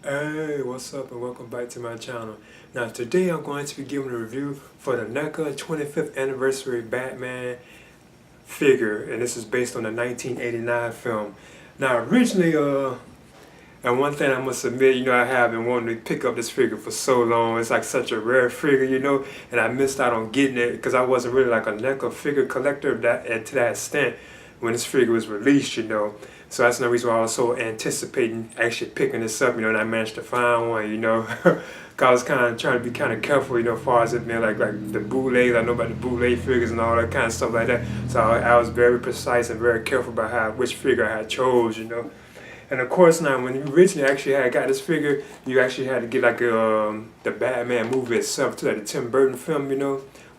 Hey, what's up and welcome back to my channel. Now today I'm going to be giving a review for the NECA 25th anniversary Batman figure, and this is based on the 1989 film. Now originally, and one thing I must admit, I have been wanting to pick up this figure for so long. It's like such a rare figure, and I missed out on getting it because I wasn't really like a NECA figure collector to that extent when this figure was released. So that's no reason why I was so anticipating actually picking this up, and I managed to find one. Cause I was kind of trying to be kind of careful, as far as it being like the bootlegs. I know about the bootleg figures and all that kind of stuff like that. So I was very precise and very careful about which figure I had chose. And of course now, when you originally actually had got this figure, you actually had to get like the Batman movie itself too, like the Tim Burton film,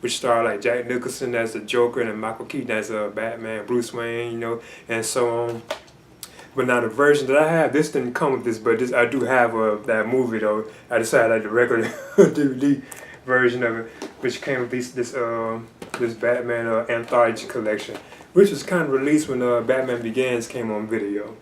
which starred like Jack Nicholson as the Joker and Michael Keaton as Batman, Bruce Wayne, and so on. But now the version that I have, this didn't come with this, but I do have that movie though. I decided like the regular DVD version of it, which came with this Batman Anthology collection, which was kind of released when Batman Begins came on video.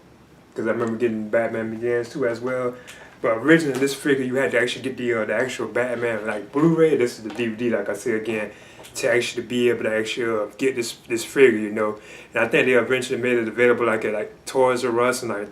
Because I remember getting Batman Begins too as well. But originally this figure you had to actually get the actual Batman like Blu-ray. This is the DVD, like I said again, to actually be able to actually get this figure. And I think they eventually made it available like at Toys R Us and I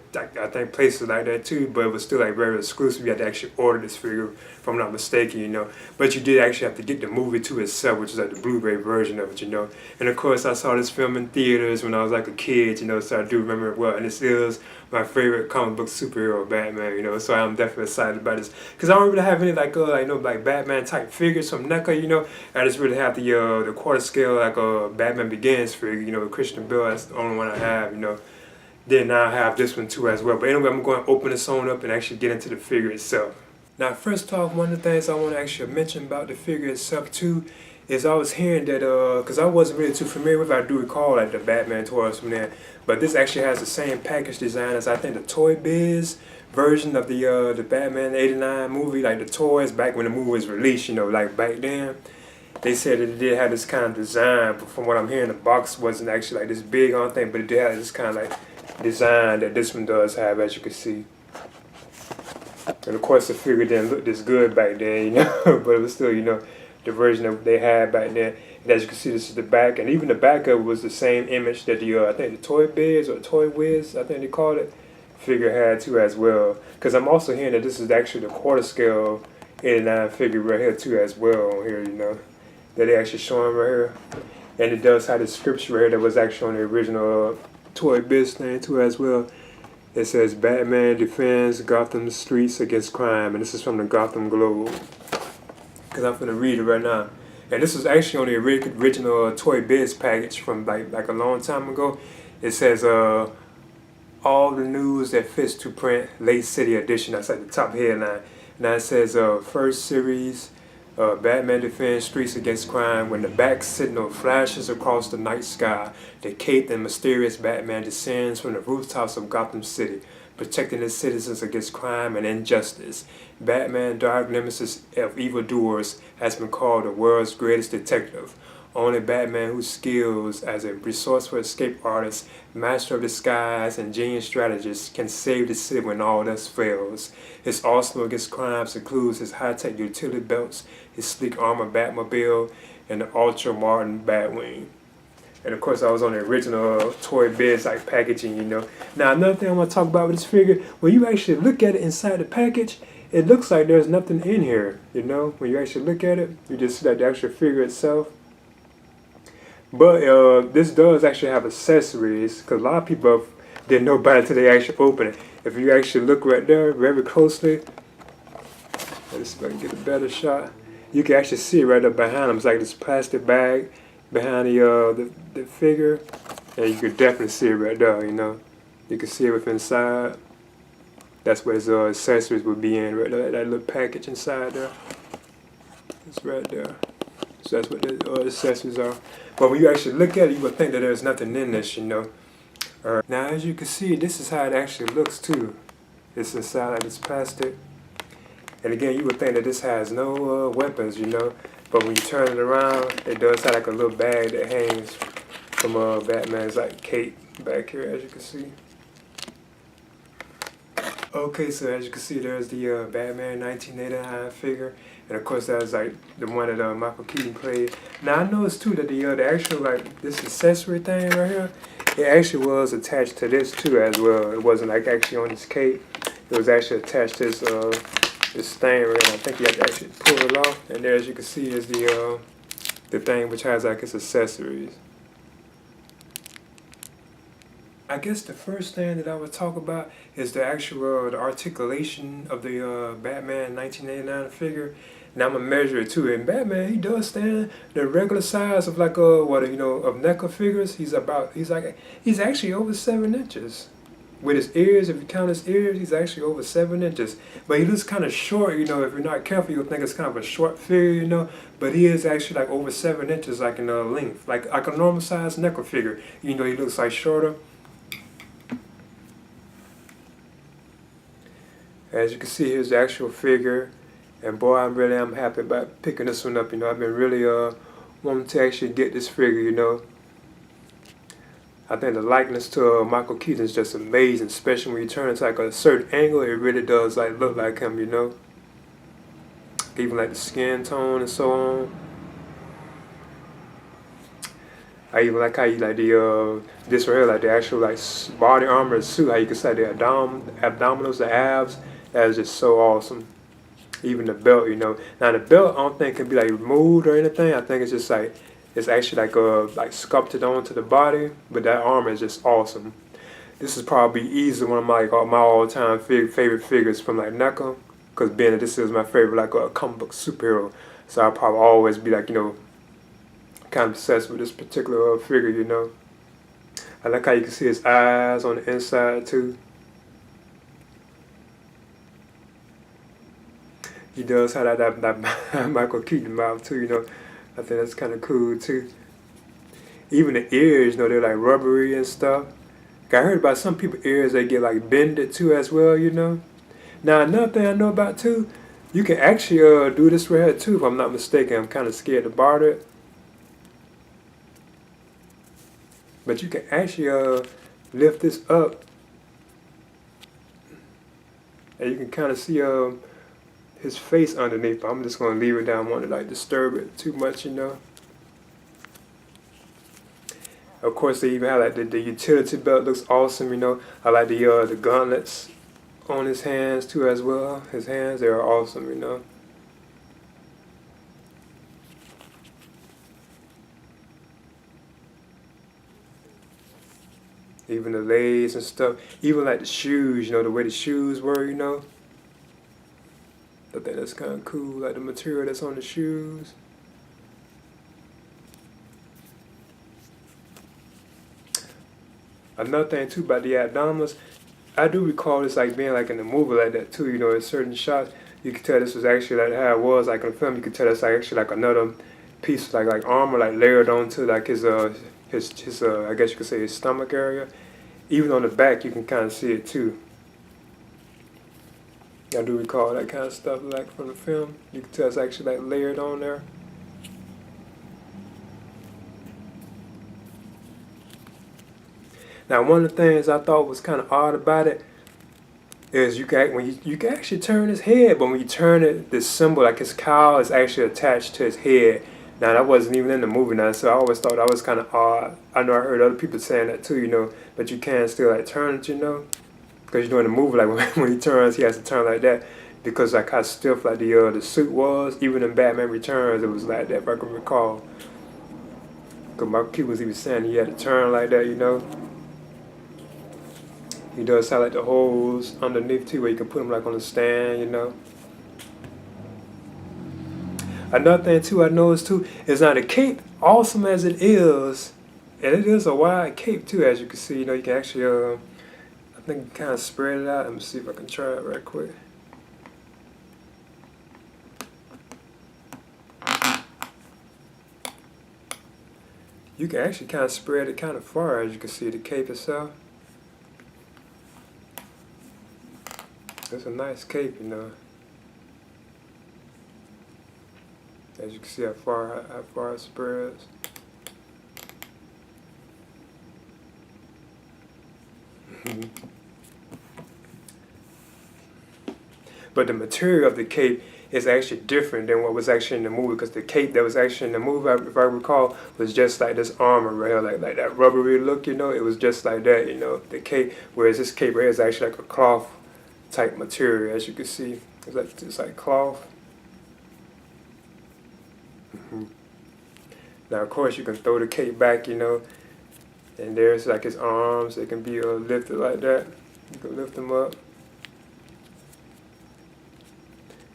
think places like that too. But it was still like very exclusive. You had to actually order this figure, if I'm not mistaken. But you did actually have to get the movie too itself, which is like the Blu-ray version of it. And of course I saw this film in theaters when I was like a kid. So I do remember it well. And this is my favorite comic book superhero, Batman. So I'm definitely excited about this because I don't really have any like Batman type figures from NECA. I just really have the quarter scale like Batman Begins figure. With Christian Bale. That's the only one I have. Then now I have this one too as well. But anyway, I'm going to open this on up and actually get into the figure itself. Now, first off, one of the things I want to actually mention about the figure itself too is I was hearing that because I wasn't really too familiar with it. I do recall like the Batman toys from there, but this actually has the same package design as I think the Toy Biz version of the Batman '89 movie, like the toys back when the movie was released. Like back then. They said that it did have this kind of design, but from what I'm hearing, the box wasn't actually like this big on thing, but it did have this kind of like design that this one does have, as you can see. And of course, the figure didn't look this good back then, but it was still, the version that they had back then. And as you can see, this is the back, and even the back of it was the same image that I think the Toy Biz or Toy Wiz, I think they called it, figure had too as well. Because I'm also hearing that this is actually the quarter scale '89 figure right here too as well on here, that they actually showing right here. And it does have the scripture right here that was actually on the original Toy Biz thing too as well. It says Batman defends Gotham streets against crime, and this is from the Gotham Globe. Because I'm going to read it right now. And this was actually on the original Toy Biz package from like a long time ago. It says all the news that fits to print, late city edition. That's like the top headline. Now it says first series, Batman defends streets against crime when the Bat signal flashes across the night sky. The caped and mysterious Batman descends from the rooftops of Gotham City, protecting its citizens against crime and injustice. Batman, dark nemesis of evildoers, has been called the world's greatest detective. Only Batman, whose skills as a resourceful escape artist, master of disguise, and genius strategist, can save the city when all else fails. His arsenal against crimes includes his high-tech utility belts, his sleek armored Batmobile, and the ultra-modern Batwing. And of course, I was on the original Toy Biz like packaging, Now, another thing I want to talk about with this figure, when you actually look at it inside the package, it looks like there's nothing in here, When you actually look at it, you just see that the actual figure itself. But this does actually have accessories, because a lot of people didn't know about it until they actually open it. If you actually look right there very closely, let's see if I can get a better shot. You can actually see it right up behind them. It's like this plastic bag behind the figure, and you can definitely see it right there. You can see it within inside. That's where his accessories would be in right there. That little package inside there. It's right there. So that's what the accessories are. But when you actually look at it, you would think that there's nothing in this, Now, as you can see, this is how it actually looks too. It's inside like this plastic. And again, you would think that this has no weapons, But when you turn it around, it does have like a little bag that hangs from Batman's like cape back here, as you can see. Okay, so as you can see, there's the Batman 1989 figure, and of course that was like the one that Michael Keaton played. Now I noticed too that the actual like this accessory thing right here, it actually was attached to this too as well. It wasn't like actually on his cape. It was actually attached to this thing right here. I think you have to actually pull it off, and there as you can see is the thing which has like its accessories. I guess the first thing that I would talk about is the actual the articulation of the Batman 1989 figure. Now I'm gonna measure it too. And Batman, he does stand the regular size of like of NECA figures. He's actually over 7 inches. With his ears, if you count his ears, he's actually over 7 inches. But he looks kind of short, if you're not careful, you'll think it's kind of a short figure, But he is actually like over 7 inches, like in length, like a normal size NECA figure. He looks like shorter. As you can see, here's the actual figure, and boy, I'm happy about picking this one up. I've been really wanting to actually get this figure. I think the likeness to Michael Keaton is just amazing, especially when you turn it to like a certain angle. It really does like look like him. Even like the skin tone and so on. I even like how you like this right here, like the actual like body armor suit. How you can say the abdominals, the abs. That is just so awesome. Even the belt, Now the belt, I don't think can be like removed or anything. I think it's just like it's actually like sculpted onto the body. But that armor is just awesome. This is probably easily one of my all-time favorite figures from like NECA, because being that this is my favorite like a comic book superhero, so I'll probably always be like kind of obsessed with this particular figure. I like how you can see his eyes on the inside too. He does have that Michael Keaton mouth too, I think that's kind of cool too. Even the ears, they're like rubbery and stuff. I heard about some people's ears, they get like bended too as well, Now another thing I know about too, you can actually do this right here too, if I'm not mistaken. I'm kind of scared to bother it. But you can actually lift this up, and you can kind of see his face underneath. I'm just gonna leave it down. I don't want to like disturb it too much, Of course, they even have like the utility belt. Looks awesome, I like the gauntlets on his hands too as well. His hands, they are awesome, Even the legs and stuff. Even like the shoes, the way the shoes were, I think that's kind of cool, like the material that's on the shoes. Another thing too about the abdominals, I do recall this like being like in the movie like that too. In certain shots, you could tell this was actually like how it was like in the film. You could tell that's like actually like another piece like armor like layered onto like his I guess you could say his stomach area. Even on the back, you can kind of see it too. I do recall that kind of stuff like from the film. You can tell it's actually like layered on there. Now one of the things I thought was kind of odd about it is you can actually turn his head, but when you turn it, the symbol like his cowl is actually attached to his head. Now that wasn't even in the movie now, so I always thought that was kind of odd. I know I heard other people saying that too, but you can still like turn it, because in the movie like when he turns, he has to turn like that because like how stiff like the suit was. Even in Batman Returns, it was like that if I can recall. Because Michael Keaton was even saying he had to turn like that, He does have like the holes underneath too, where you can put them like on a stand, Another thing too I noticed too is now the cape, awesome as it is, and it is a wide cape too, as you can see. You can actually I think you kind of spread it out. Let me see if I can try it right quick. You can actually kind of spread it kind of far, as you can see the cape itself. It's a nice cape, As you can see how far it spreads. but the material of the cape is actually different than what was actually in the movie, because the cape that was actually in the movie, if I recall, was just like this armor right here, like that rubbery look, you know. It was just like that, you know, the cape, whereas this cape right here is actually like a cloth type material, as you can see. It's like cloth. Now, of course, you can throw the cape back, you know, and there's like his arms. They can be lifted like that. You can lift them up.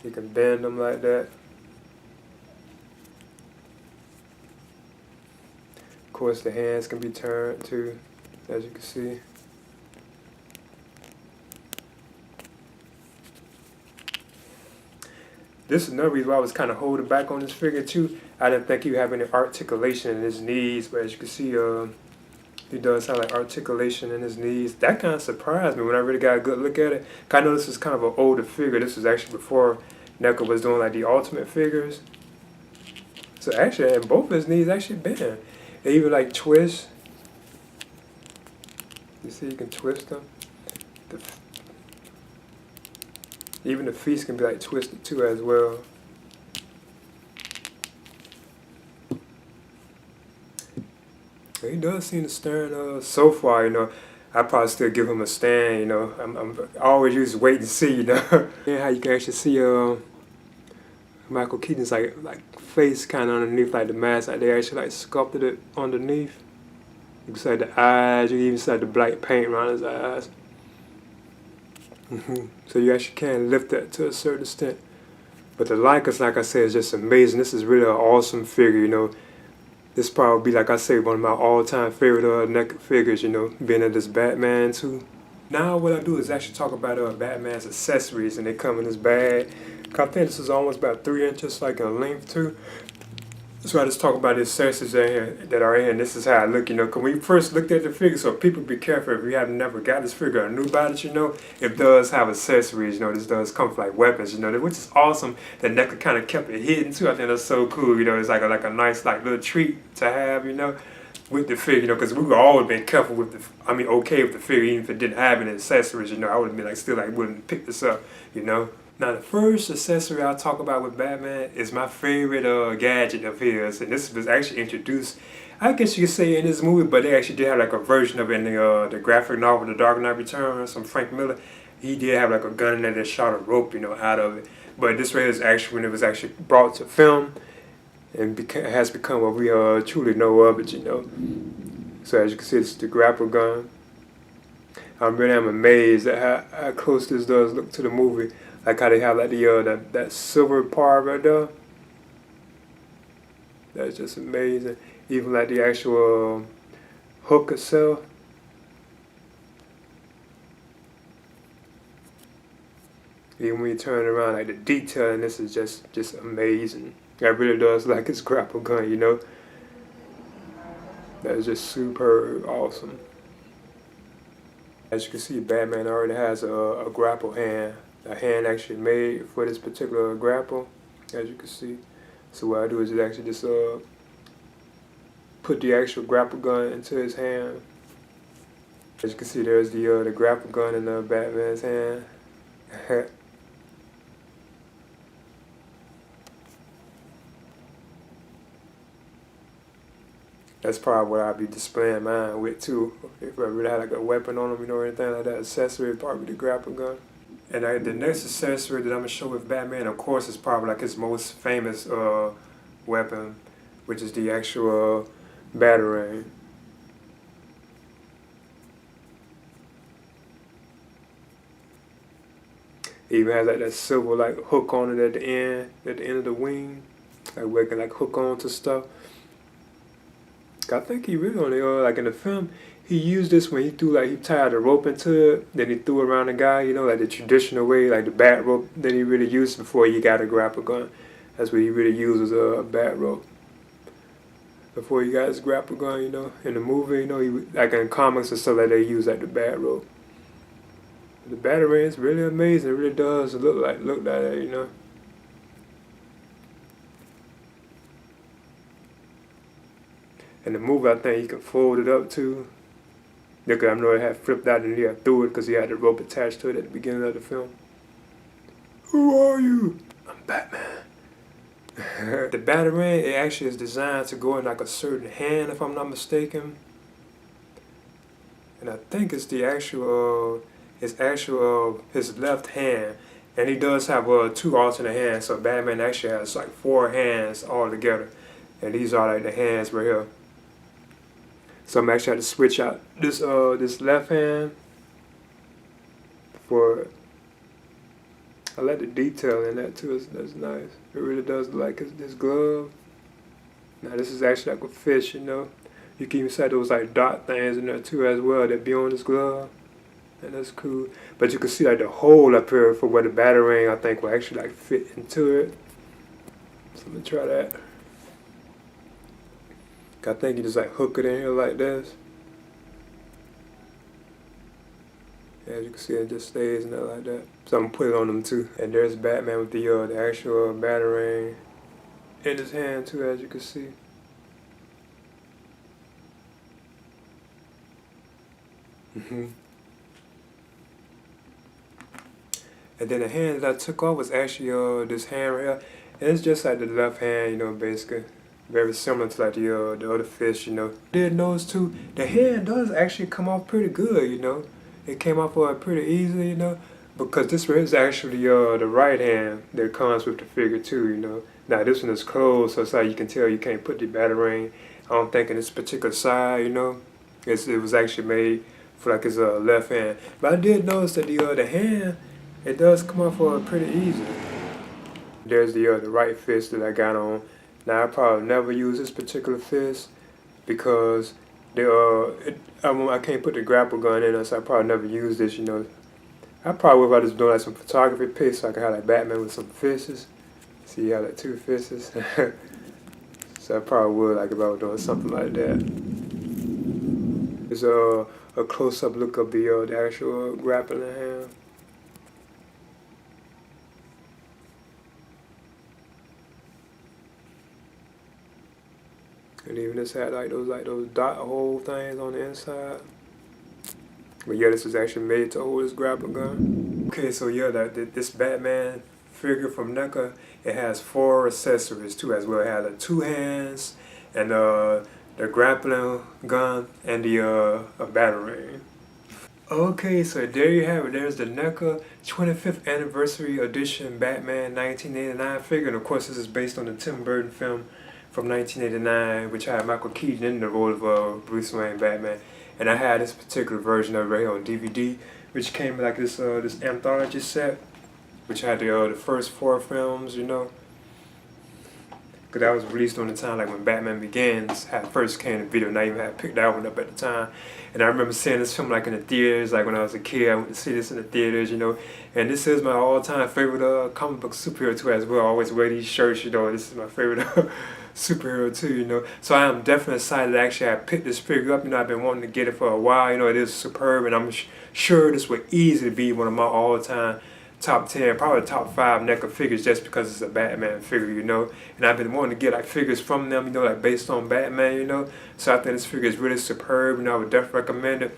You can bend them like that. Of course, the hands can be turned too, as you can see. This is another reason why I was kind of holding back on this figure too. I didn't think he would have any articulation in his knees, but as you can see, he does have like articulation in his knees. That kind of surprised me when I really got a good look at it. I know this is kind of an older figure. This was actually before NECA was doing like the ultimate figures. So actually, and both of his knees actually bend. They even like twist. You see, you can twist them. Even the feet can be like twisted too as well. He does seem to stand so far, you know. I probably still give him a stand, you know. I always use wait and see, you know. Yeah, how you can actually see Michael Keaton's like face kind of underneath like the mask. Like they actually like sculpted it underneath. You can see like the eyes. You can even see like the black paint around his eyes. So you actually can lift that to a certain extent. But the likeness, like I said, is just amazing. This is really an awesome figure, you know. This probably be, like I say, one of my all-time favorite NECA figures, you know, being in this Batman too. Now what I do is actually talk about Batman's accessories, and they come in this bag. I think this is almost about 3 inches like in length too. So I just talk about the accessories that are in. This is how I look, you know. When we first looked at the figure, so people be careful if you have never got this figure or knew about it, you know. It does have accessories, you know. This does come with like weapons, you know, which is awesome. That NECA kind of kept it hidden too. I think that's so cool, you know. It's like a nice like little treat to have, you know, with the figure, you know, because we would always been careful with okay with the figure, even if it didn't have any accessories, you know. I would have been like still like wouldn't pick this up, you know. Now the first accessory I'll talk about with Batman is my favorite gadget of his, and this was actually introduced, I guess you could say, in this movie, but they actually did have like a version of it in the graphic novel The Dark Knight Returns from Frank Miller. He did have like a gun in there that shot a rope, you know, out of it. But this way is actually when it was actually brought to film, and has become what we truly know of it, you know. So as you can see, it's the grapple gun. I really am amazed at how close this does look to the movie. Like how they have like that silver part right there. That's just amazing. Even like the actual hook itself. Even when you turn it around, like the detail in this is just amazing. It really does like his grapple gun, you know. That is just super awesome. As you can see, Batman already has a grapple hand. A hand actually made for this particular grapple, as you can see. So what I do is actually just put the actual grapple gun into his hand. As you can see, there's the grapple gun in Batman's hand. That's probably what I'd be displaying mine with too. If I really had like a weapon on him, you know, or anything like that, accessory would probably be the grapple gun. And the next accessory that I'm going to show with Batman, of course, is probably like his most famous weapon, which is the actual Batarang. It even has like that silver like hook on it at the end of the wing, like where it can like hook on to stuff. I think he really only like in the film, he used this when he tied the rope into it, then he threw it around the guy, you know, like the traditional way, like the bat rope that he really used before he got a grapple gun. That's what he really used, was a bat rope. Before he got his grapple gun, you know, in the movie, you know, like in comics and stuff like they use like the bat rope. The Batarang is really amazing. It really does look like that, you know. In the movie, I think he can fold it up too. Look, I know it had flipped out and he had threw it because he had the rope attached to it at the beginning of the film. Who are you? I'm Batman. The Batarang, it actually is designed to go in like a certain hand, if I'm not mistaken. And I think it's the actual, his left hand. And he does have two alternate hands, so Batman actually has like 4 hands all together. And these are like the hands right here. So I'm actually have to switch out this left hand for. I like the detail in that too. That's nice. It really does look like this glove. Now this is actually like a fish, you know. You can even see those like dot things in there too as well that be on this glove. And that's cool. But you can see like the hole up here for where the Batarang I think will actually like fit into it. So I'm gonna try that. I think you just like hook it in here like this. As you can see, it just stays in there like that. So I'm gonna put it on them too. And there's Batman with the actual Batarang in his hand too, as you can see. And then the hand that I took off was actually this hand right here. And it's just like the left hand, you know, basically. Very similar to like the other fish, you know. Did notice too, the hand does actually come off pretty good, you know. It came off pretty easily, you know. Because this one is actually the right hand that comes with the figure too, you know. Now this one is closed, so it's like you can tell you can't put the Batarang, I don't think, in this particular side, you know. It was actually made for like his left hand. But I did notice that the hand, it does come off pretty easy. There's the right fist that I got on. Now I probably never use this particular fist because I can't put the grapple gun in it, so I probably never use this, you know. I probably would just doing like some photography pics so I can have like Batman with some fists. See, you have like 2 fists. So I probably would like if I was doing something like that. There's a close-up look of the actual grappling hand. And even this had like those dot hole things on the inside. But yeah, this was actually made to hold this grapple gun. Okay, so yeah, this Batman figure from NECA, it has 4 accessories too as well. It has like 2 hands and the grappling gun and the Batarang. Okay, so there you have it. There's the NECA 25th Anniversary Edition Batman 1989 figure. And of course, this is based on the Tim Burton film from 1989, which had Michael Keaton in the role of Bruce Wayne Batman. And I had this particular version of it right here on DVD, which came like this Anthology set, which had the first 4 films, you know. Because that was released on the time like when Batman Begins had first came to video, and I even had picked that one up at the time. And I remember seeing this film like in the theaters, like when I was a kid, I went to see this in the theaters, you know. And this is my all-time favorite comic book superhero too as well. I always wear these shirts, you know. This is my favorite superhero too, you know. So I am definitely excited to actually have picked this figure up. You know, I've been wanting to get it for a while. You know, it is superb, and I'm sure this would easily be one of my all-time top 10, probably top 5 NECA figures just because it's a Batman figure, you know. And I've been wanting to get like figures from them, you know, like based on Batman, you know. So I think this figure is really superb, and I would definitely recommend it.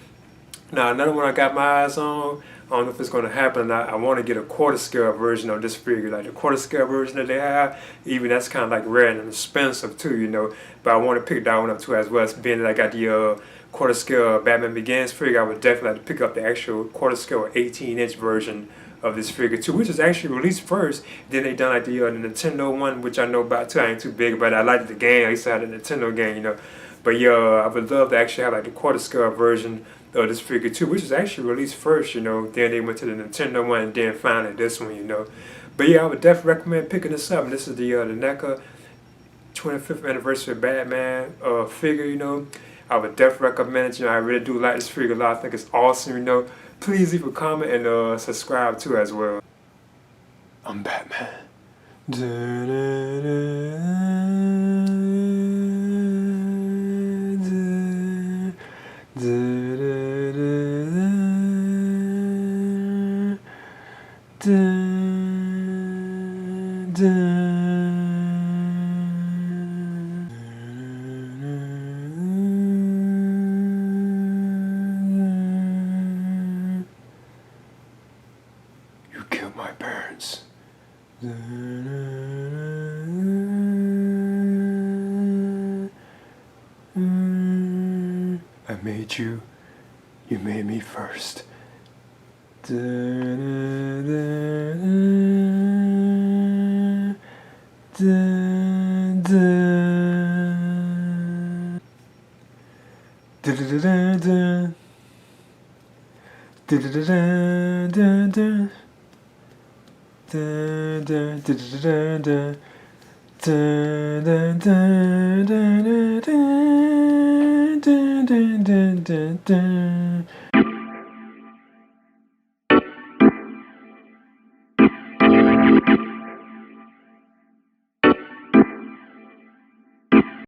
Now another one I got my eyes on, I don't know if it's going to happen or not. I want to get a quarter scale version of this figure, like the quarter scale version that they have. Even that's kind of like rare and expensive too, you know. But I want to pick that one up too as well. Being that I got the quarter scale Batman Begins figure, I would definitely have to pick up the actual quarter scale 18-inch version of this figure too, which is actually released first. Then they done like the Nintendo one, which I know about too. I ain't too big, but I liked the game. I used to have the Nintendo game, you know. But yeah, I would love to actually have like the quarter scale version of this figure too, which is actually released first, you know. Then they went to the Nintendo one, and then finally this one, you know. But yeah, I would definitely recommend picking this up. And this is the NECA 25th Anniversary Batman figure, you know. I would definitely recommend it. You know, I really do like this figure a lot. I think it's awesome, you know. Please leave a comment and subscribe too as well. I'm Batman. You killed my parents. I made you, you made me first. Da-da-da-da, da-da. Da-da-da-da-da. Da-da-da-da-da. Da-da-da-da-da. Da-da-da-da-da-da.